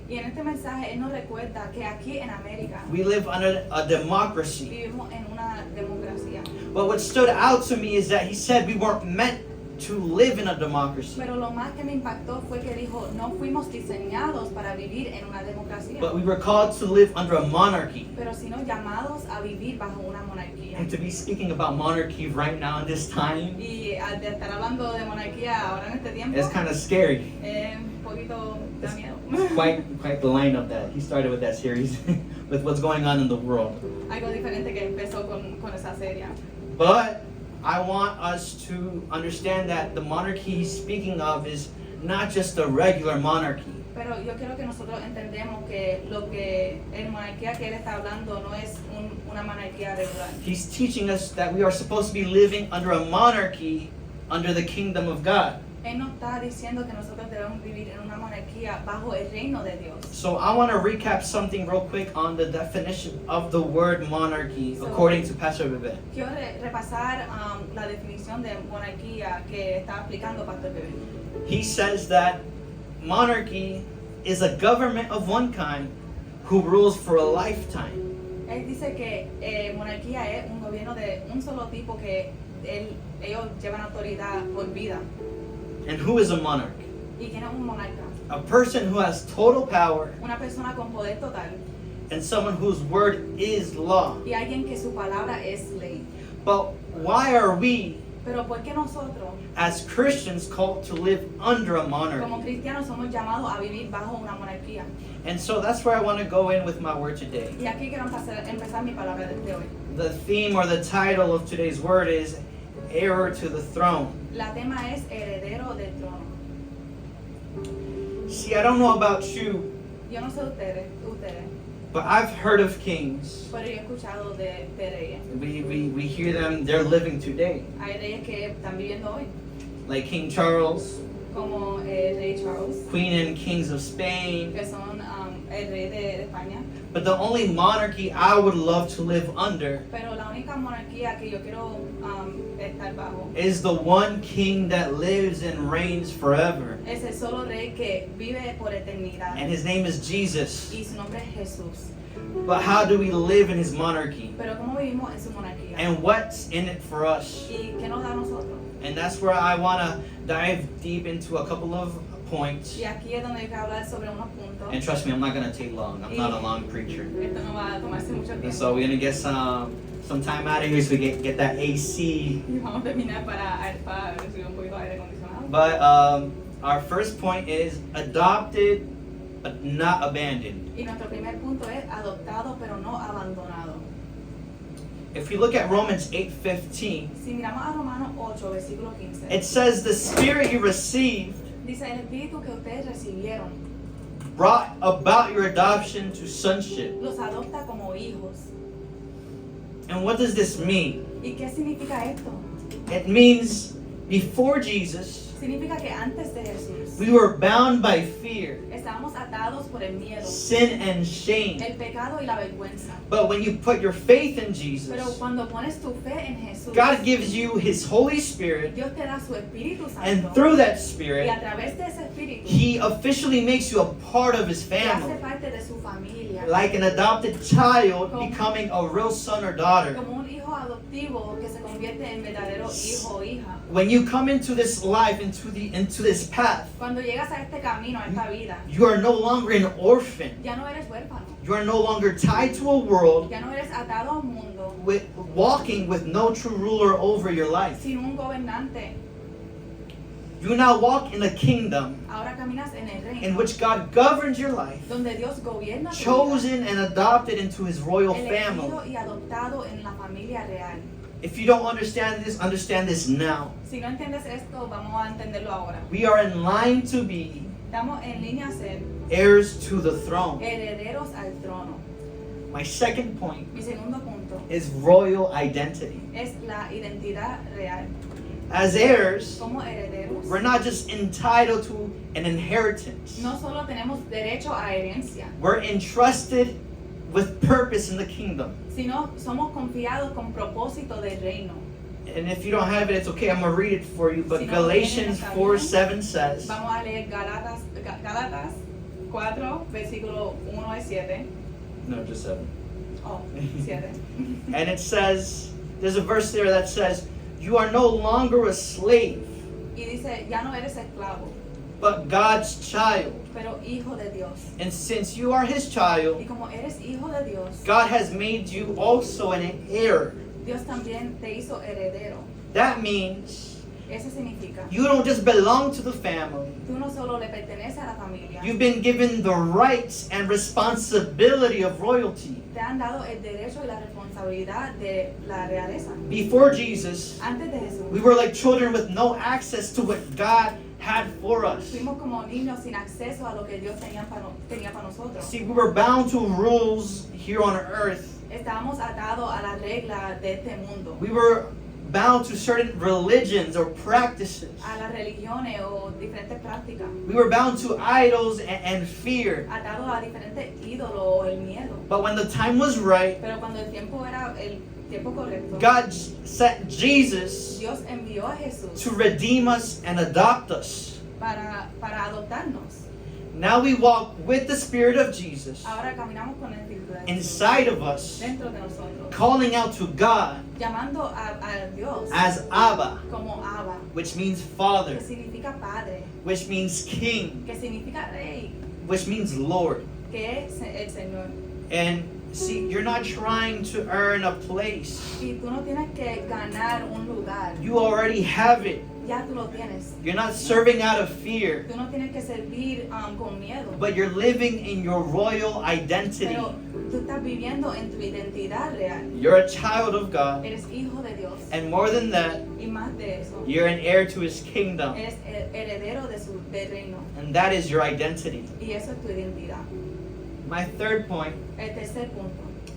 Y en este mensaje él nos recuerda que aquí en América we live under a democracy. vivimos en una democracia. But what stood out to me is that he said we weren't meant to live in a democracy, Pero lo más que me impactó fue que dijo, no fuimos diseñados para vivir en una democracia, but we were called to live under a monarchy. pero sino llamados a vivir bajo una monarquía. And to be speaking about monarchy right now in this time Y al de estar hablando de monarquía ahora en este tiempo, is kind of scary. un poquito da miedo. Quite the lineup that he started with that series, with what's going on in the world. Algo diferente que empezó con esa serie. But I want us to understand that the monarchy he's speaking of is not just a regular monarchy. Pero yo quiero que nosotros entendemos que lo que el monarquía que él está hablando no es una monarquía regular. He's teaching us that we are supposed to be living under a monarchy under the kingdom of God. Él nos está diciendo que nosotros debemos vivir en una monarquía bajo el reino de Dios. So I want to recap something real quick on the definition of the word monarchy according to Pastor Bebe. Quiero repasar la definición de monarquía que está aplicando Pastor Bebe. He says that monarchy is a government of one kind who rules for a lifetime. Él dice que monarquía es un gobierno de un solo tipo que ellos llevan autoridad por vida. And who is a monarch? ¿Y quién es un monarca? A person who has total power Una persona con poder total and someone whose word is law. y alguien que su palabra es ley. But why are we Pero ¿por qué nosotros, as Christians called to live under a como monarchy? cristianos, somos llamados a vivir bajo una monarquía? And so that's where I want to go in with my word today. Y aquí quiero empezar mi palabra de hoy. The theme or the title of today's word is Heir to the Throne. La tema es heredero del trono. See, I don't know about you, Yo no sé ustedes, but I've heard of kings. pero yo he escuchado de reyes. We hear them, they're living today. Hay reyes que están viviendo hoy, Like King Charles, como el rey Charles, Queen and Kings of Spain. que son el rey de España. But the only monarchy I would love to live under Pero la única monarquía que yo quiero estar bajo is the one king that lives and reigns forever. es el solo rey que vive por eternidad. And his name is Jesus. Y su nombre es Jesús. But how do we live in his monarchy? Pero ¿cómo vivimos en su monarquía? And what's in it for us? ¿Y qué nos da a nosotros? And that's where I want to dive deep into a couple of points. Y aquí es donde hay que hablar sobre unos puntos. And trust me, I'm not going to take long. I'm not a long preacher. Esto no va a tomarse mucho And tiempo. so we're going to get some time out of here so we get that AC. Y vamos a terminar para recibir un poquito de aire acondicionado. But our first point is adopted but not abandoned. Y nuestro primer punto es adoptado pero no abandonado. If we look at Romans 8:15, Si miramos a Romanos 8, versículo 15, it says the spirit you received dice el espíritu que ustedes recibieron brought about your adoption to sonship. los adopta como hijos. And what does this mean? ¿Y qué significa esto? It means before Jesus, Significa que antes de Jesús we were bound by fear, estábamos atados por el miedo, sin, and shame. el pecado y la vergüenza. But when you put your faith in Pero Jesus, cuando pones tu fe en Jesús, God gives you His Holy Spirit, Dios te da su Espíritu and Santo. through that Y Spirit, a través de ese Espíritu, He officially makes you a part of His te hace family, parte de su familia. like an adopted child becoming a real son or daughter. Como un hijo adoptivo que se convierte en verdadero hijo o hija. When you come into this life, into this path, Cuando llegas a este camino, a esta vida, you are no longer an orphan. ya no eres huérfano, You are no longer tied to a world ya no eres atado a un mundo walking with no true ruler over your life. sin un gobernante. You now walk in a kingdom Ahora caminas en el reino in which God governs your life, donde Dios gobierna tu vida, chosen and adopted into His royal family. elegido y adoptado en la familia real. If you don't understand this now. Si no entiendes esto, vamos a entenderlo ahora. We are in line to be Estamos en línea a ser heirs to the throne. herederos al trono. My second point Mi segundo punto is royal identity. es la identidad real. As heirs, Como herederos, we're not just entitled to an inheritance. no solo tenemos derecho a herencia, We're entrusted with purpose in the kingdom. sino somos confiados con propósito del reino. And if you don't have it, it's okay. I'm going to read it for you. But Si no Galatians tienen, está 4:7 bien. says, Vamos a leer Gálatas 4, versículo 1 al 7. No, just 7. Oh, 7. And it says, there's a verse there that says, you are no longer a slave, Y dice, ya no eres esclavo, but God's child. pero hijo de Dios. And since you are his Y child, como eres hijo de Dios, God has made you also an heir. Dios también te hizo heredero. That means Eso significa, you don't just belong to the family. tú no solo le perteneces a la familia, You've been given the rights and responsibility of royalty. te han dado el derecho y la responsabilidad de la realeza. Before Jesus, Antes de Jesús, we were like children with no access to what God had for us. fuimos como niños sin acceso a lo que Dios tenía para nosotros. See, we were bound to rules here on earth. Estábamos atados a las reglas de este mundo, We were bound to certain religions or practices. a las religiones o diferentes prácticas, We were bound to idols and fear. atados a diferentes ídolos o el miedo. But when the time was right, Pero cuando el tiempo era el tiempo correcto, God sent Jesus Dios envió a Jesús to redeem us and adopt us. para adoptarnos. Now we walk with the Spirit of Jesus Ahora caminamos con el Espíritu de Jesús inside of us, dentro de nosotros, calling out to God llamando a Dios as Abba, como Abba, which means que Father, significa Padre, which means King, que significa Rey, which means Lord. que es el Señor. And see, you're not trying to earn a place. Y tú no tienes que ganar un lugar, You already have it. ya tú lo tienes. You're not serving out of fear, Tú no tienes que servir con miedo, but you're living in your royal identity. pero tú estás viviendo en tu identidad real. You're a child of God, Eres hijo de Dios. and more than that, Y más de eso, you're an heir to his kingdom, eres el heredero del reino. and that is your identity. Y eso es tu identidad. My third point El tercer punto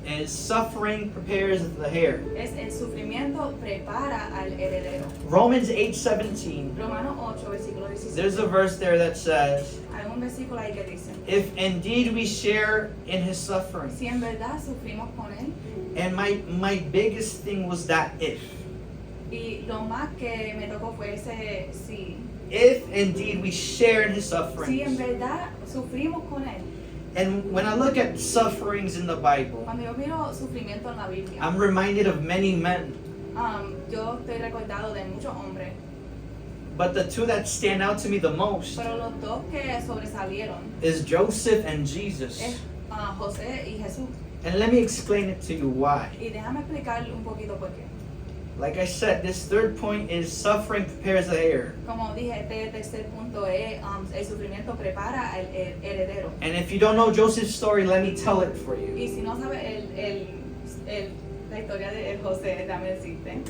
is suffering prepares the heir. es el sufrimiento prepara al heredero. Romans 8:17. Romanos 8, versículo 16. There's a verse there that says, Hay un versículo ahí que dice, if indeed we share in his suffering. si en verdad sufrimos con él, And my biggest thing was that if. y lo más que me tocó fue ese sí. If indeed we share in his Si en sufferings. verdad sufrimos con él. And when I look at sufferings in the Bible, Cuando yo miro sufrimiento en la Biblia, I'm reminded of many men. yo estoy recordado de muchos hombres, But the two that stand out to me the most pero los dos que sobresalieron is Joseph and Jesus. es José y Jesús. And let me explain it to you why. Y déjame explicarle un poquito por qué. Like I said, this third point is suffering prepares the heir. Como dije, este tercer punto es el sufrimiento prepara al heredero. And if you don't know Joseph's story, let me tell it for you. Y si no sabes la historia de José, déjame decirte.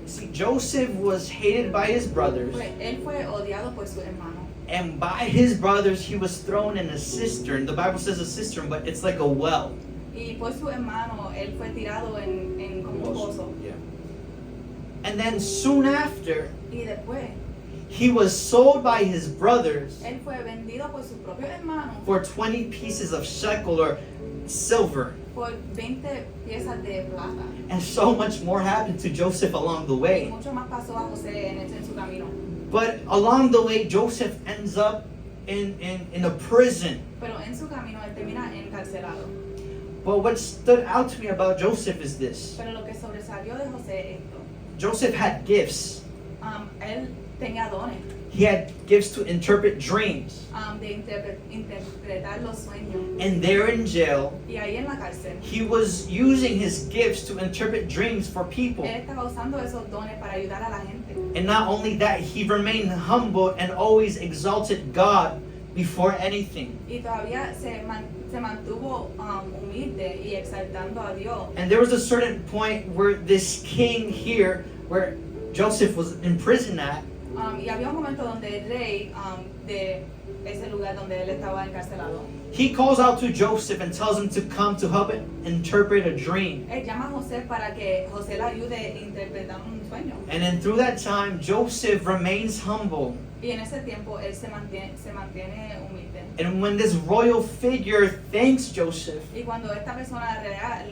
See, Joseph was hated by his brothers, Pues, él fue odiado por su hermano. and by his brothers he was thrown in a cistern. The Bible says a cistern, but it's like a well. Y por su hermano, él fue tirado en como un pozo. Yeah. And then soon after, Y después, he was sold by his brothers él fue vendido por su propio hermano for 20 pieces of shekel or silver. por 20 piezas de plata. And so much more happened to Joseph along the Y way. mucho más pasó a José en su camino. But along the way, Joseph ends up in a prison. Pero en su camino, él termina encarcelado. But what stood out to me about Joseph is this. Pero lo que sobresalió de José es esto. Joseph had gifts. Él tenía dones He had gifts to interpret dreams. de interpretar los sueños. And there in jail, Y ahí en la cárcel, he was using his gifts to interpret dreams for people. él estaba usando esos dones para ayudar a la gente. And not only that, he remained humble and always exalted God before anything. Y todavía se mantuvo humilde y exaltando a Dios. And there was a certain point where this king here, where Joseph was in prison at, Y había un momento donde el rey de ese lugar donde él estaba encarcelado, he calls out to Joseph and tells him to come to help him interpret a dream. él llama a José para que José le ayude a interpretar un sueño. And then through that time, Joseph remains humble. Y en ese tiempo él se mantiene humilde. And when this royal figure thanks Joseph, Y cuando esta persona real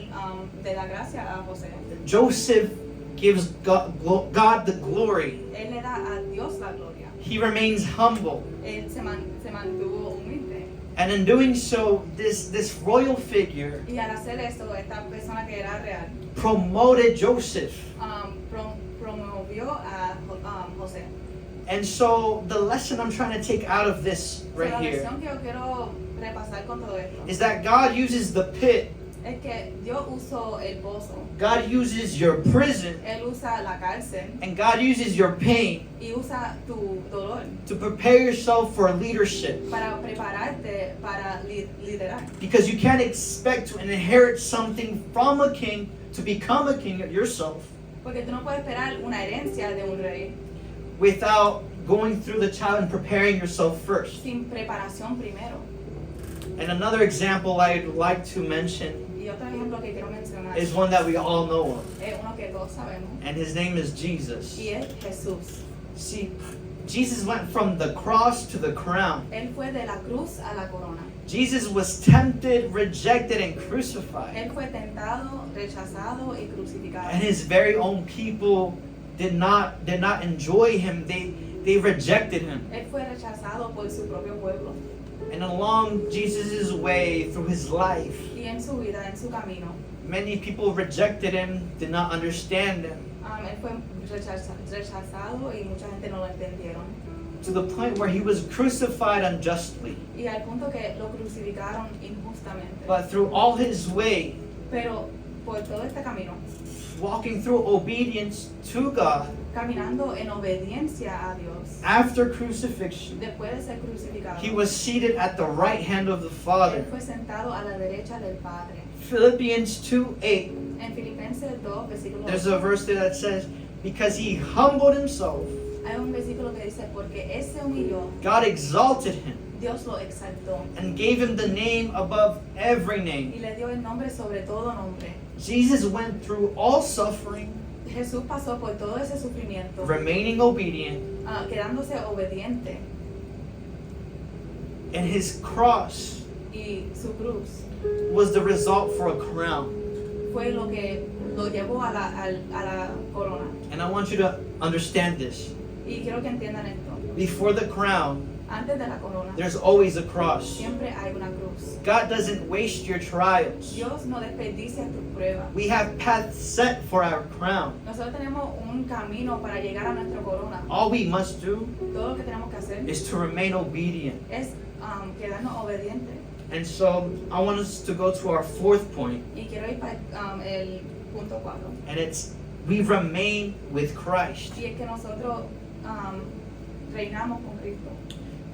le da gracia a José, Joseph gives God the glory. él le da a Dios la gloria. He remains humble. Él se mantuvo humilde. And in doing so, this royal figure Y al hacer esto, esta persona que era real promoted Joseph. promovió a José. And so the lesson I'm trying to take out of this Pero right la here lección que yo quiero repasar con todo esto is that God uses the pit, es que Dios usó el pozo, God uses your prison, Él usa la cárcel and God uses your pain y usa tu dolor to prepare yourself for leadership. para prepararte para liderar. Because you can't expect to inherit something from a king to become a king yourself Porque tú no puedes esperar una herencia de un rey without going through the child and preparing yourself first. sin preparación primero. And another example I'd like to mention Y otro ejemplo que quiero mencionar is one that we all know of, es uno que todos sabemos and his name is Jesus. y es Jesús. See, Jesus went from the cross to the crown. Él fue de la cruz a la corona. Jesus was tempted, rejected, and crucified. Él fue tentado, rechazado y crucificado. And his very own people did not enjoy him. They rejected him. Él fue rechazado por su propio pueblo. And along Jesus' way through his life, Y en su vida, en su camino, many people rejected him, did not understand him, él fue rechazado y mucha gente no lo entendieron. to the point where he was crucified unjustly. Y al punto que lo crucificaron injustamente. But through all his way, Pero por todo este camino, walking through obedience to God, caminando en obediencia a Dios, after crucifixion, después de ser crucificado, he was seated at the right hand of the él Father. fue sentado a la derecha del Padre. Philippians 2:8, En Filipenses 2, versículo there's a 8, verse there that says, because he humbled himself, hay un versículo que dice, porque él se humilló, God exalted him Dios lo exaltó and gave him the name above every y name. le dio el nombre sobre todo nombre. Jesus went through all suffering, Jesús pasó por todo ese sufrimiento, remaining obedient, quedándose obediente, and his cross y su cruz was the result for a crown. fue lo que lo llevó a la corona. And I want you to understand this. Y quiero que entiendan esto. Before the crown, Antes de la corona, there's always a cross. siempre hay una cruz. God doesn't waste your trials. Dios no desperdicia tus pruebas. We have paths set for our crown. Nosotros tenemos un camino para llegar a nuestra corona. All we must do Todo lo que tenemos que hacer is to remain obedient. es quedarnos obedientes. And so I want us to go to our fourth point, Y quiero ir para el punto 4. and it's we remain with Christ. Y es que nosotros reinamos con Cristo.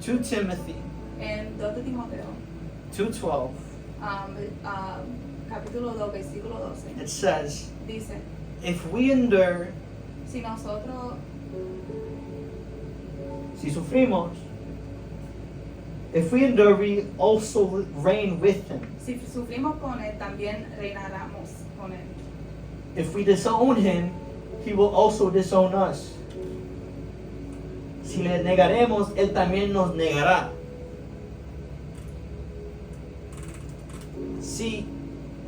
2 Timothy En 2 de Timoteo, 2:12, capítulo 2, versículo 12, it says, dice, if we endure, si nosotros, si sufrimos, if we endure, we also reign with him. si sufrimos con Él, también reinaremos con Él. If we disown him, he will also disown us. Si le negaremos, él también nos negará. See,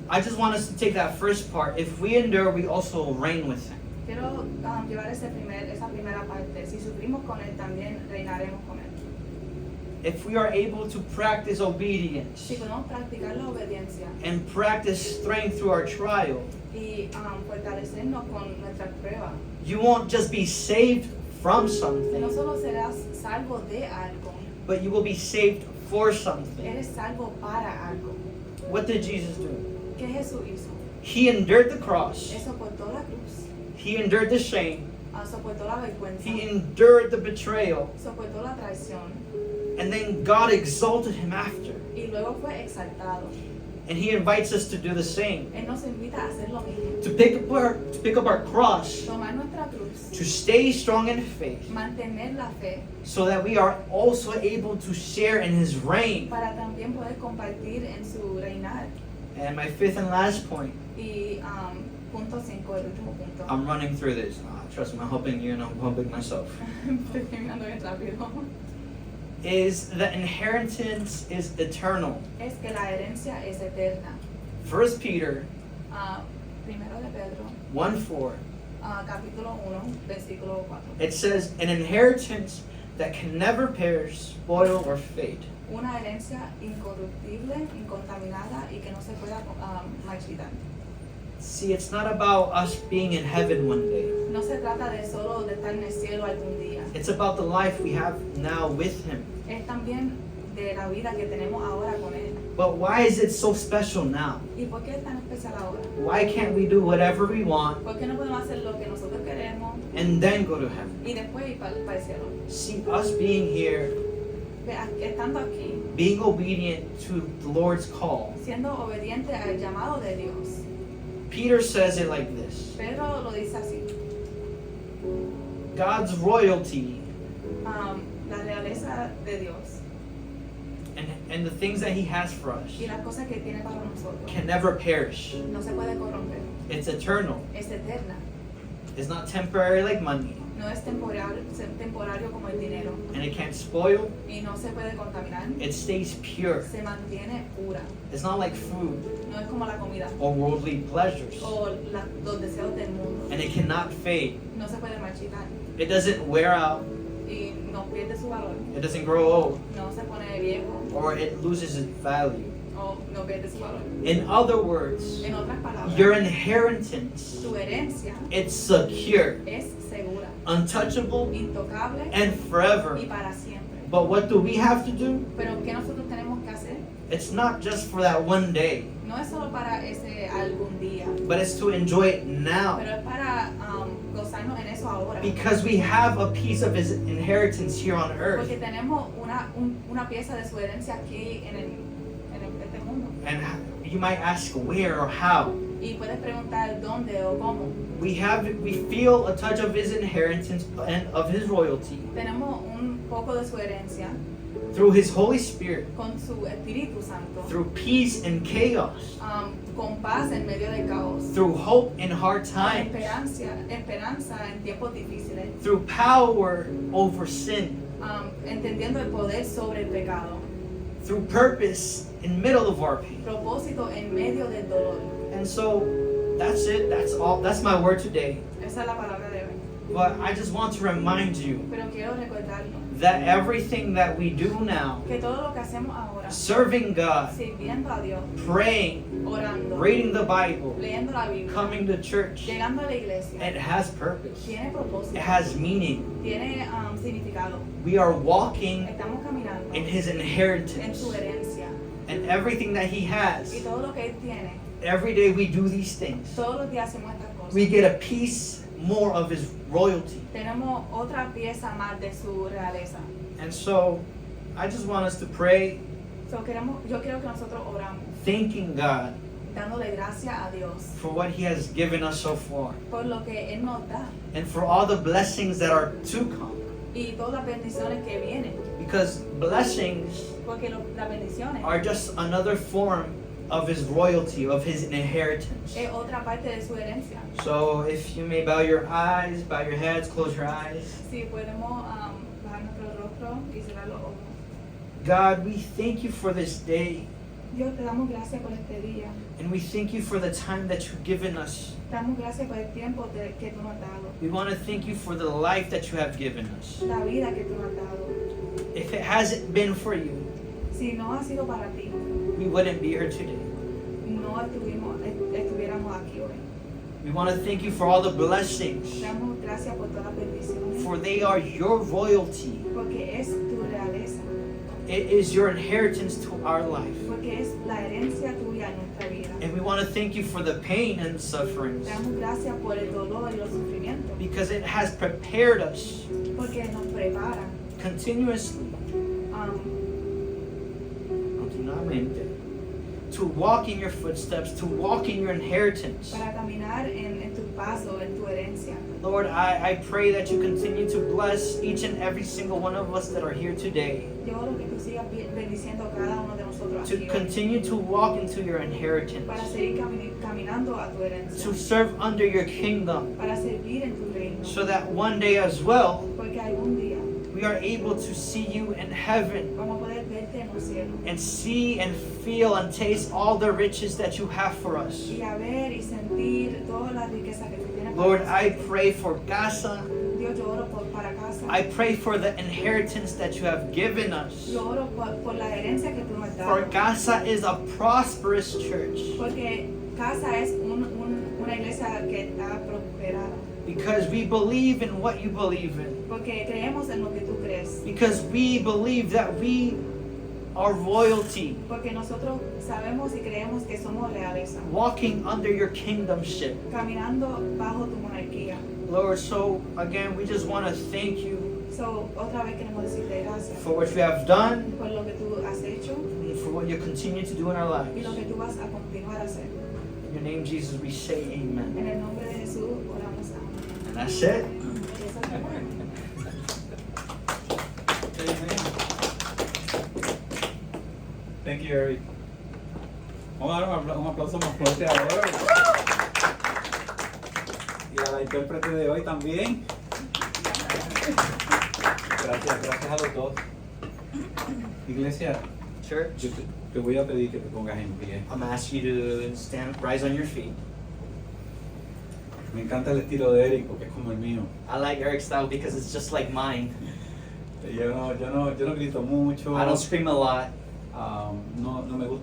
I just want us to take that first part. If we endure, we also reign with him. Quiero llevar esa primera parte. Si sufrimos con Él, también reinaremos con Él. If we are able to practice obedience Si podemos practicar la obediencia and practice strength through our trial, y fortalecernos con nuestras pruebas, you won't just be saved from no something, solo serás salvo de algo, but you will be saved for something. eres salvo para algo. What did Jesus do? ¿Qué Jesús hizo? He endured the cross. Él soportó la cruz, He endured the shame. soportó la vergüenza, He endured the betrayal. soportó la traición And then God exalted him after. y luego fue exaltado. And he invites us to do the same. Él nos invita a hacer lo mismo. To pick up our cross. Tomar nuestra cruz, To stay strong in faith. mantener la fe So that we are also able to share in his reign. para también poder compartir en su reinar. And my fifth and last point. Y punto 5, el último punto. I'm running through this. Trust me, I'm helping you and I'm helping myself. Estoy caminando bien rápido. Is the inheritance is eternal. Es que la herencia es eterna. 1 Peter Primero de Pedro, 1:4. capítulo 1, versículo 4. It says, an inheritance that can never perish, spoil, or fade. una herencia incorruptible, incontaminada y que no se pueda marchitar. See, it's not about us being in heaven one day. No se trata de solo de estar en el cielo algún día. It's about the life we have now with Him. Es también de la vida que tenemos ahora con Él. But why is it so special now? ¿Y por qué es tan especial ahora? Why can't we do whatever we want ¿Por qué no podemos hacer lo que nosotros queremos and then go to heaven? y después ir para el cielo? See, us being here, Estando aquí, being obedient to the Lord's call. siendo obediente al llamado de Dios. Peter says it like this: Pedro lo dice así. God's royalty La realeza de Dios and the things that He has for us y las cosas que tiene para nosotros can never perish. no se puede corromper. It's eternal. Es eterna. It's not temporary like money, No es temporario como el dinero. and it can't spoil. Y no se puede contaminar. It stays pure. Se mantiene pura. It's not like food No es como la comida or worldly pleasures, o los deseos del mundo. and it cannot fade. No se puede marchitar. It doesn't wear out. Y no pierde su valor. It doesn't grow old, No se pone viejo or it loses its value. o no pierde su valor. In other words, En otras palabras, your inheritance, tu herencia it's secure, es segura, untouchable, intocable and forever. y para siempre. But what do we have to do? Pero ¿qué nosotros tenemos que hacer? It's not just for that one day, No es solo para ese algún día, but it's to enjoy it now. pero es para gozarnos en eso ahora. Because we have a piece of His inheritance here on earth. Porque tenemos una pieza de su herencia aquí en este mundo. And you might ask where or how. Y puedes preguntar dónde o cómo. We feel a touch of His inheritance and of His royalty Tenemos un poco de su herencia through His Holy Spirit, con su Espíritu Santo, through peace and chaos, con paz en medio del caos, through hope in hard con times, esperanza en tiempos difíciles, through power over sin, entendiendo el poder sobre el pecado, through purpose in middle of our pain. propósito en medio del dolor. And so that's it. That's all. That's my word today. Esa es la palabra de hoy. But I just want to remind you Pero quiero recordarnos that everything that we do now, que todo lo que hacemos ahora, serving God, sirviendo a Dios, praying, orando, reading the Bible, leyendo la Biblia, coming to church, llegando a la iglesia, it has purpose. tiene propósito, It has meaning. tiene significado. We are walking Estamos caminando in His en inheritance, su herencia and everything that He y has. todo lo que Él tiene. Every day we do these things. Todos los días hacemos estas cosas. We get a piece more of His royalty. Tenemos otra pieza más de su realeza. And so I just want us to pray, Yo quiero que nosotros oramos, thanking God dándole gracias a Dios for what He has given us so far, por lo que Él nos da and for all the blessings that are to come. y todas las bendiciones que vienen. Because blessings Porque las bendiciones are just another form of His royalty, of His inheritance. es otra parte de su herencia. So if you may bow your eyes, bow your heads, close your eyes. Si podemos bajar nuestro rostro y cerrar los ojos. God, we thank you for this day, Dios, te damos gracias por este día. and we thank you for the time that you've given us. Te damos gracias por el tiempo que tú nos has dado. We want to thank you for the life that you have given us. La vida que tú nos has dado. If it hasn't been for you, Si no ha sido para ti, we wouldn't be here today. no estuviéramos aquí hoy. We want to thank you for all the blessings, Te damos gracias por todas las bendiciones. for they are your royalty. Porque es tu realeza. It is your inheritance to our life. Porque es la herencia tuya en nuestra vida. And we want to thank you for the pain and sufferings, Te damos gracias por el dolor y los sufrimientos. because it has prepared us Porque nos prepara continuously um, continuamente to walk in your footsteps, to walk in your inheritance. para caminar en tu paso, en tu herencia. Lord, I pray that you continue to bless each and every single one of us that are here today, Yo oro que tú sigas bendiciendo a cada uno de nosotros to aquí hoy, continue to walk into your para inheritance, seguir caminando a tu herencia, to serve under your kingdom, para servir en tu reino. so that one day as well, Porque algún día we are able to see you in heaven vamos a poder verte en los cielos and see and feel and taste all the riches that you have for us. y a ver y sentir toda la riqueza que tú tienes para Lord, nosotros. I pray for Gaza. Dios, yo oro para casa. I pray for the inheritance that you have given us. Yo oro por la herencia que tú nos has For dado. Casa is a prosperous church Porque casa es una iglesia que está prosperada. because we believe in what you believe in. Porque creemos en lo que tú crees. Because we believe that we are royalty, Porque nosotros sabemos y creemos que somos realeza. walking under your kingdomship. Caminando bajo tu monarquía. Lord, so again, we just want to thank you So, otra vez queremos decirte gracias for what you have done por lo que tú has hecho and for what you continue to do in our y lives. lo que tú vas a continuar a hacer. In your name, Jesus, we say amen. En el nombre de Jesús oramos. Amén. And that's it. Eso es todo. Thank you, Eric. Vamos a dar un aplauso más fuerte a Eric. Y a la intérprete de hoy también. Gracias a los dos. Iglesia, Church, yo te voy a pedir que te pongas en pie. I'm going to ask you to rise on your feet. Me encanta el estilo de Eric porque es como el mío. I like Eric's style because it's just like mine. Yo no grito mucho. I don't scream a lot. No me gusta